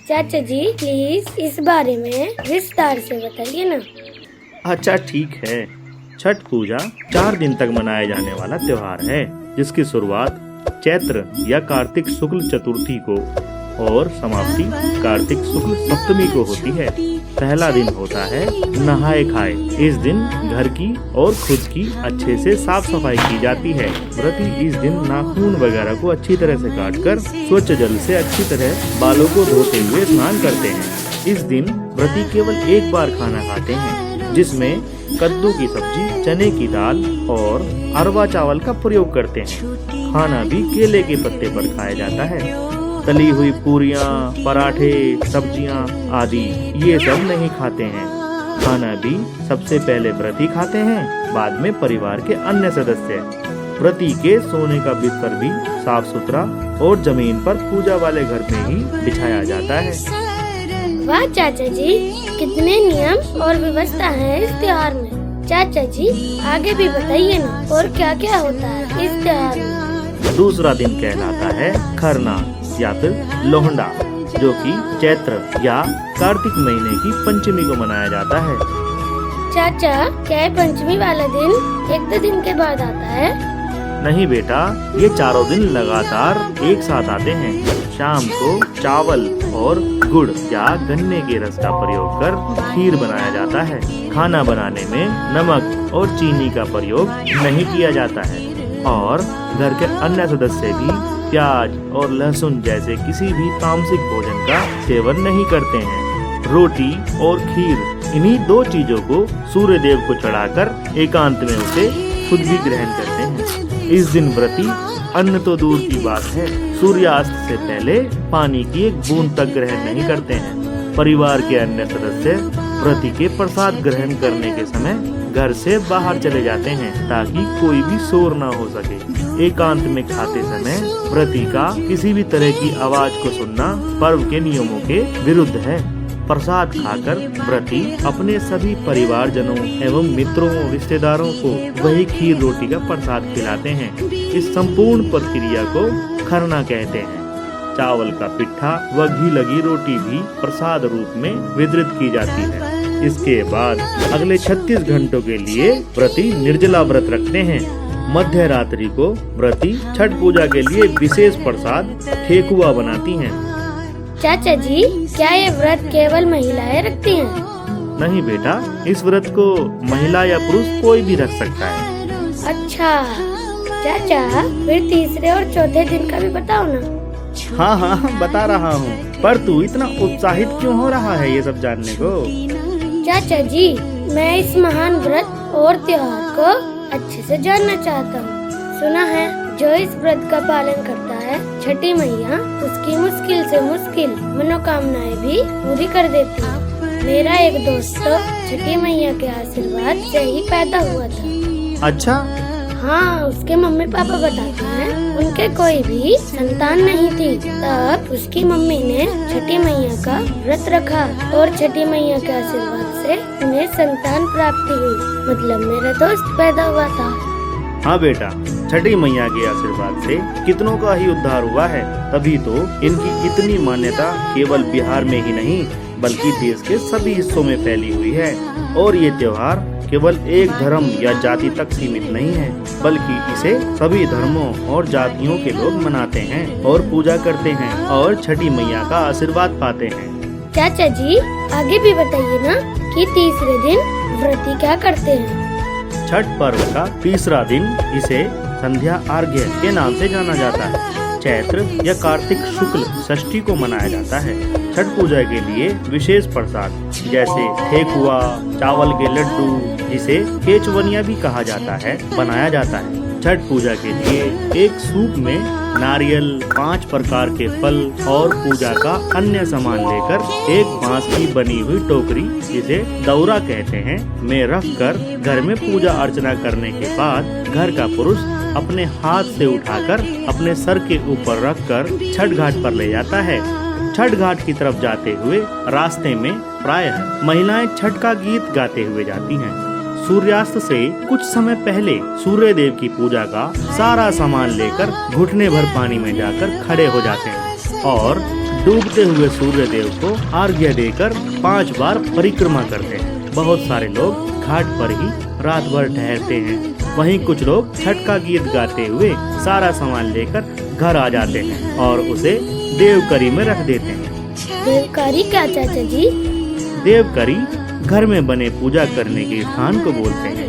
चाचा जी प्लीज इस बारे में विस्तार से बताइए ना। अच्छा ठीक है। छठ पूजा 4 दिन तक मनाया जाने वाला त्योहार है, जिसकी शुरुआत चैत्र या कार्तिक शुक्ल चतुर्थी को और समाप्ति कार्तिक शुक्ल सप्तमी को होती है। पहला दिन होता है नहाए खाए। इस दिन घर की और खुद की अच्छे से साफ सफाई की जाती है। व्रती इस दिन नाखून वगैरह को अच्छी तरह से काटकर स्वच्छ जल से अच्छी तरह बालों को धोते हुए स्नान करते हैं। इस दिन व्रती केवल एक बार खाना खाते हैं, जिसमें कद्दू की सब्जी, चने की दाल और अरवा चावल का प्रयोग करते हैं। खाना भी केले के पत्ते पर खाया जाता है। तली हुई पूरियां, पराठे, सब्जियां आदि ये सब नहीं खाते हैं। खाना भी सबसे पहले व्रती खाते हैं, बाद में परिवार के अन्य सदस्य। व्रती के सोने का बिस्तर भी साफ सुथरा और जमीन पर पूजा वाले घर में ही बिछाया जाता है। वाह चाचा जी, कितने नियम और व्यवस्था है इस त्योहार में। चाचा जी आगे भी बताइए ना, और क्या क्या होता है इस त्योहार में। दूसरा दिन कहलाता है खरना या फिर लोहंडा, जो कि चैत्र या कार्तिक महीने की पंचमी को मनाया जाता है। चाचा क्या ये पंचमी वाला दिन 1-2 दिन के बाद आता है? नहीं बेटा, ये 4 दिन लगातार एक साथ आते हैं। शाम को चावल और गुड़ या गन्ने के रस का प्रयोग कर खीर बनाया जाता है। खाना बनाने में नमक और चीनी का प्रयोग नहीं किया जाता है और घर के अन्य सदस्य भी प्याज और लहसुन जैसे किसी भी तामसिक भोजन का सेवन नहीं करते हैं। रोटी और खीर, इन्हीं 2 चीजों को सूर्य देव को चढ़ाकर एकांत में उसे खुद भी ग्रहण करते हैं। इस दिन व्रती अन्न तो दूर की बात है, सूर्यास्त से पहले पानी की एक बूंद तक ग्रहण नहीं करते हैं। परिवार के अन्य सदस्य व्रती के प्रसाद ग्रहण करने के समय घर से बाहर चले जाते हैं, ताकि कोई भी शोर ना हो सके। एकांत में खाते समय व्रती का किसी भी तरह की आवाज को सुनना पर्व के नियमों के विरुद्ध है। प्रसाद खाकर व्रती अपने सभी परिवारजनों एवं मित्रों रिश्तेदारों को वही खीर रोटी का प्रसाद खिलाते हैं। इस संपूर्ण प्रक्रिया को खरना कहते हैं। चावल का पिट्ठा व घी लगी रोटी भी प्रसाद रूप में वितरित की जाती है। इसके बाद अगले 36 घंटों के लिए व्रती निर्जला व्रत रखते हैं। मध्य रात्रि को व्रती छठ पूजा के लिए विशेष प्रसाद ठेकुआ बनाती हैं। चाचा जी क्या ये व्रत केवल महिलाएं रखती हैं? नहीं बेटा, इस व्रत को महिला या पुरुष कोई भी रख सकता है। अच्छा चाचा, फिर तीसरे और चौथे दिन का भी बताओ ना। हाँ बता रहा हूँ, पर तू इतना उत्साहित क्यों हो रहा है ये सब जानने को? चाचा जी मैं इस महान व्रत और त्योहार को अच्छे से जानना चाहता हूँ। सुना है जो इस व्रत का पालन करता है, छठी मैया उसकी मुश्किल से मुश्किल मनोकामनाएं भी पूरी कर देती है। मेरा एक दोस्त तो छठी मैया के आशीर्वाद से ही पैदा हुआ था। अच्छा? हाँ, उसके मम्मी पापा बताते हैं उनके कोई भी संतान नहीं थी। तब उसकी मम्मी ने छठी मैया का व्रत रखा और छठी मैया के आशीर्वाद से उन्हें संतान प्राप्ति हुई। मतलब मेरा दोस्त पैदा हुआ था। हाँ बेटा, छठी मैया के आशीर्वाद से कितनों का ही उद्धार हुआ है। तभी तो इनकी इतनी मान्यता केवल बिहार में ही नहीं बल्कि देश के सभी हिस्सों में फैली हुई है। और ये त्योहार केवल एक धर्म या जाति तक सीमित नहीं है, बल्कि इसे सभी धर्मों और जातियों के लोग मनाते हैं और पूजा करते हैं और छठी मैया का आशीर्वाद पाते हैं। चाचा जी आगे भी बताइए ना कि तीसरे दिन व्रती क्या करते हैं। छठ पर्व का तीसरा दिन इसे संध्या अर्घ्य के नाम से जाना जाता है। चैत्र या कार्तिक शुक्ल षष्ठी को मनाया जाता है। छठ पूजा के लिए विशेष प्रसाद जैसे ठेकुआ, चावल के लड्डू जिसे केचवनिया भी कहा जाता है, बनाया जाता है। छठ पूजा के लिए एक सूप में नारियल, 5 प्रकार के फल और पूजा का अन्य सामान लेकर एक बांस की बनी हुई टोकरी जिसे दौरा कहते हैं में रख कर घर में पूजा अर्चना करने के बाद घर का पुरुष अपने हाथ से उठाकर अपने सर के ऊपर रखकर छठ घाट पर ले जाता है। छठ घाट की तरफ जाते हुए रास्ते में प्रायः महिलाएं छठ का गीत गाते हुए जाती हैं। सूर्यास्त से कुछ समय पहले सूर्य देव की पूजा का सारा सामान लेकर घुटने भर पानी में जाकर खड़े हो जाते हैं और डूबते हुए सूर्य देव को अर्घ्य देकर 5 बार परिक्रमा करते हैं। बहुत सारे लोग घाट पर ही रात भर ठहरते हैं। वहीं कुछ लोग छठ का गीत गाते हुए सारा सामान लेकर घर आ जाते हैं और उसे देवकरी में रख देते हैं। देवकारी क्या चाचा जी? देवकरी घर में बने पूजा करने के स्थान को बोलते हैं।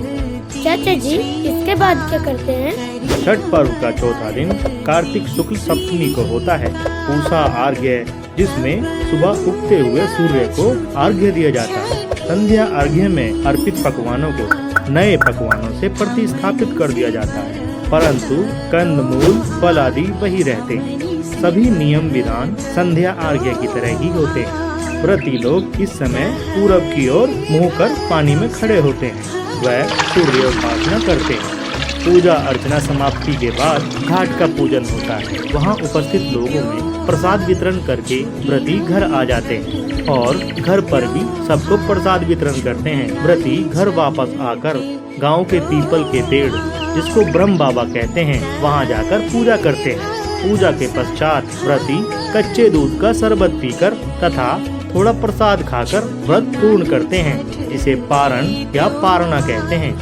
चाचा जी, इसके बाद क्या करते हैं? छठ पर्व का चौथा दिन कार्तिक शुक्ल सप्तमी को होता है पूसा अर्घ्य, जिसमें सुबह उगते हुए सूर्य को अर्घ्य दिया जाता है। संध्या अर्घ्य में अर्पित पकवानों को नए पकवानों से प्रतिस्थापित कर दिया जाता है, परंतु कंदमूल फल आदि वही रहते हैं। सभी नियम विधान संध्या अर्घ्य की तरह ही होते हैं। व्रती लोग इस समय पूरब की ओर मुँह कर पानी में खड़े होते हैं। वह सूर्योपासना करते हैं। पूजा अर्चना समाप्ति के बाद घाट का पूजन होता है। वहाँ उपस्थित लोगों में प्रसाद वितरण करके व्रती घर आ जाते हैं और घर पर भी सबको प्रसाद वितरण करते हैं। व्रती घर वापस आकर गांव के पीपल के पेड़, जिसको ब्रह्म बाबा कहते हैं, वहाँ जाकर पूजा करते हैं। पूजा के पश्चात व्रती कच्चे दूध का शरबत पीकर तथा थोड़ा प्रसाद खाकर व्रत पूर्ण करते हैं, जिसे पारण या पारणा कहते हैं।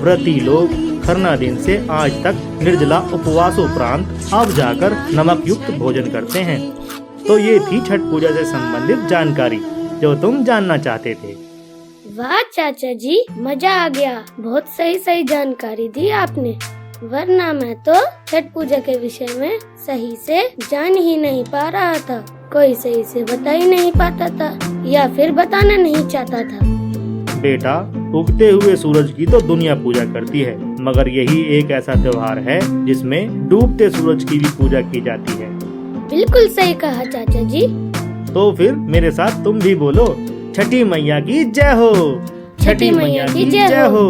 व्रती लोग खरना दिन से आज तक निर्जला उपवास उपरांत अब जाकर नमक युक्त भोजन करते हैं। तो ये थी छठ पूजा से संबंधित जानकारी जो तुम जानना चाहते थे। वाह चाचा जी, मजा आ गया। बहुत सही जानकारी दी आपने, वरना मैं तो छठ पूजा के विषय में सही से जान ही नहीं पा रहा था। कोई सही से बता ही नहीं पाता था या फिर बताना नहीं चाहता था। बेटा, उगते हुए सूरज की तो दुनिया पूजा करती है, मगर यही एक ऐसा त्योहार है जिसमें डूबते सूरज की भी पूजा की जाती है। बिल्कुल सही कहा चाचा जी। तो फिर मेरे साथ तुम भी बोलो, छठी मैया की जय हो। छठी मैया की जय हो।